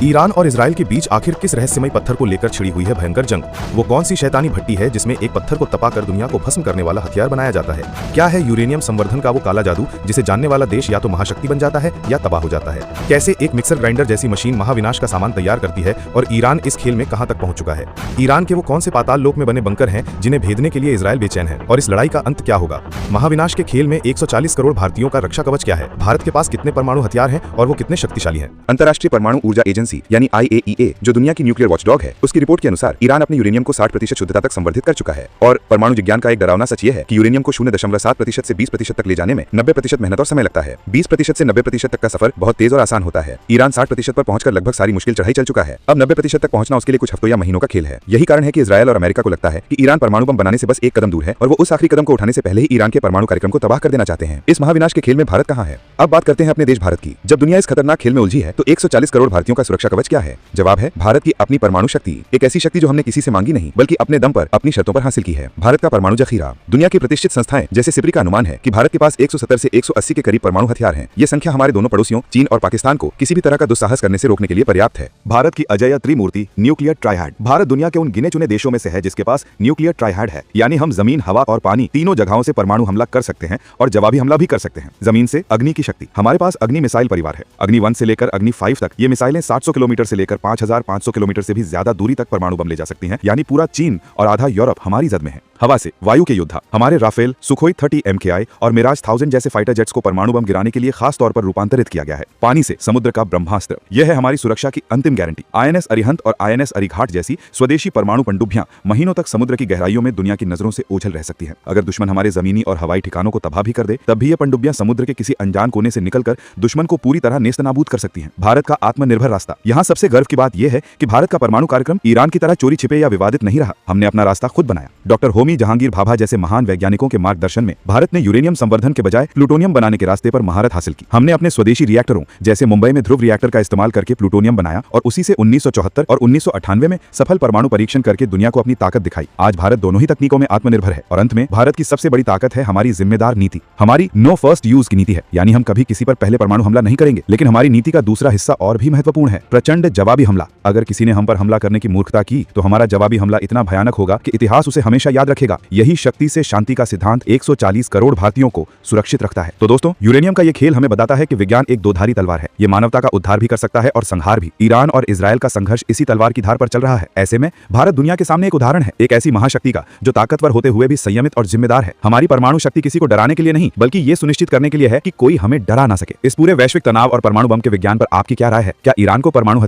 Iran और Israel के बीच आखिर किस रहस्यमय पत्थर को लेकर छिड़ी हुई है भयंकर जंग? वो कौन सी शैतानी भट्टी है जिसमें एक पत्थर को तपाकर दुनिया को भस्म करने वाला हथियार बनाया जाता है? क्या है यूरेनियम संवर्धन का वो काला जादू जिसे जानने वाला देश या तो महाशक्ति बन जाता है या तबाह हो जाता है? कैसे एक मिक्सर ग्राइंडर जैसी मशीन महाविनाश का सामान तैयार करती है और ईरान इस खेल में कहां तक पहुंच चुका है? ईरान के वो कौन से पाताल लोक में बने बंकर हैं जिन्हें भेदने के लिए इजराइल बेचैन है और इस लड़ाई का अंत क्या होगा? महाविनाश के खेल में 140 करोड़ भारतीयों का रक्षा कवच क्या है? भारत के पास कितने परमाणु हथियार हैं और वो कितने शक्तिशाली हैं? अंतर्राष्ट्रीय परमाणु ऊर्जा एजेंसी यानी IAEA जो दुनिया की न्यूक्लियर वॉचडॉग है, उसकी रिपोर्ट के अनुसार ईरान अपने यूरेनियम को 60% शुद्धता तक संवर्धित कर चुका है। और परमाणु विज्ञान का एक डरावना सच यह है कि यूरेनियम को 0.7% से 20% तक ले जाने में 90% मेहनत और समय लगता है। 20% से 90% तक का सफर बहुत तेज और आसान होता है। ईरान 60% पर पहुंचकर लगभग सारी मुश्किल चढ़ाई चल चुका है। अब 90% तक पहुंचना उसके लिए कुछ हफ्तों या महीनों का खेल है। यही कारण है कि इजराइल और अमेरिका को लगता है कि ईरान परमाणु बम बनाने से बस एक कदम दूर है और वो उस आखिरी कदम को उठाने से पहले ही ईरान के परमाणु कार्यक्रम को तबाह कर देना चाहते हैं। इस महाविनाश के खेल में भारत कहां है? अब बात करते हैं अपने देश भारत की। जब दुनिया इस खतरनाक खेल में उलझी है तो 140 करोड़ भारतीयों का सुरक्षा कवच क्या है? जवाब है भारत की अपनी परमाणु शक्ति। एक ऐसी शक्ति जो हमने किसी से मांगी नहीं बल्कि अपने दम पर अपनी शर्तों पर हासिल की है। भारत का परमाणु जखीरा। दुनिया की प्रतिष्ठित संस्थाएं जैसे सिप्री का अनुमान है कि भारत के पास 170 से 180 के करीब परमाणु हथियार हैं। ये संख्या हमारे दोनों पड़ोसियों चीन और पाकिस्तान को किसी भी तरह का दुस्साहस करने से रोकने के लिए पर्याप्त है। भारत की अजेय त्रिमूर्ति न्यूक्लियर ट्राइहैड। भारत दुनिया के उन गिने चुने देशों में से है जिसके पास न्यूक्लियर ट्राइहैड है, यानी हम जमीन, हवा और पानी तीनों जगहों से परमाणु हमला कर सकते हैं और जवाबी हमला भी कर सकते हैं। जमीन से अग्नि की शक्ति। हमारे पास अग्नि मिसाइल परिवार है। अग्नि 1 से लेकर अग्नि 5 तक ये मिसाइलें 700 किलोमीटर से लेकर 5500 किलोमीटर से भी ज्यादा दूरी तक परमाणु बम ले जा सकती हैं, यानी पूरा चीन और आधा यूरोप हमारी जद में है। हवा से वायु के योद्धा। हमारे राफेल, सुखोई 30 MKI और मिराज 1000 जैसे फाइटर जेट्स को परमाणु बम गिराने के लिए खास तौर पर रूपांतरित किया गया है। पानी से समुद्र का ब्रह्मास्त्र। यह है हमारी सुरक्षा की अंतिम गारंटी। INS अरिहंत और INS अरिघाट जैसी स्वदेशी परमाणु पनडुब्बियां महीनों तक समुद्र की गहराइयों में दुनिया की नजरों से ओझल रह सकती हैं। अगर दुश्मन हमारे जमीनी और हवाई ठिकानों को तबाह भी कर दे तब भी ये पनडुब्बियां समुद्र के किसी अनजान कोने से निकलकर दुश्मन को पूरी तरह नेस्तनाबूद कर सकती हैं। भारत का आत्मनिर्भर रास्ता। यहाँ सबसे गर्व की बात यह है कि भारत का परमाणु कार्यक्रम ईरान की तरह चोरी छिपे या विवादित नहीं रहा। हमने अपना रास्ता खुद बनाया। डॉक्टर होमी जहांगीर भाभा जैसे महान वैज्ञानिकों के मार्गदर्शन में भारत ने यूरेनियम संवर्धन के बजाय प्लूटोनियम बनाने के रास्ते पर महारत हासिल की। हमने अपने स्वदेशी रिएक्टरों जैसे मुंबई में ध्रुव रिएक्टर का इस्तेमाल करके प्लूटोनियम बनाया और उसी से 1974 और 1998 में सफल परमाणु परीक्षण करके दुनिया को अपनी ताकत दिखाई। आज भारत दोनों ही तकनीकों में आत्मनिर्भर है। और अंत में भारत की सबसे बड़ी ताकत है हमारी जिम्मेदार नीति। हमारी नो फर्स्ट यूज की नीति है, यानी हम कभी किसी पर पहले परमाणु हमला नहीं करेंगे। लेकिन हमारी नीति का दूसरा हिस्सा और भी महत्वपूर्ण है, प्रचंड जवाबी हमला। अगर किसी ने हम पर हमला करने की मूर्खता की तो हमारा जवाबी हमला इतना भयानक होगा कि इतिहास उसे हमेशा याद रखेगा। यही शक्ति से शांति का सिद्धांत 140 करोड़ भारतीयों को सुरक्षित रखता है। तो दोस्तों, यूरेनियम का ये खेल हमें बताता है कि विज्ञान एक दोधारी तलवार है। ये मानवता का उद्धार भी कर सकता है और संहार भी। ईरान और इजराइल का संघर्ष इसी तलवार की धार पर चल रहा है। ऐसे में भारत दुनिया के सामने एक उदाहरण है, एक ऐसी महाशक्ति का जो ताकतवर होते हुए भी संयमित और जिम्मेदार है। हमारी परमाणु शक्ति किसी को डराने के लिए नहीं बल्कि ये सुनिश्चित करने के लिए है कि कोई हमें डरा ना सके। इस पूरे वैश्विक तनाव और परमाणु बम के विज्ञान पर आपकी क्या राय है? क्या ईरान को परमाणु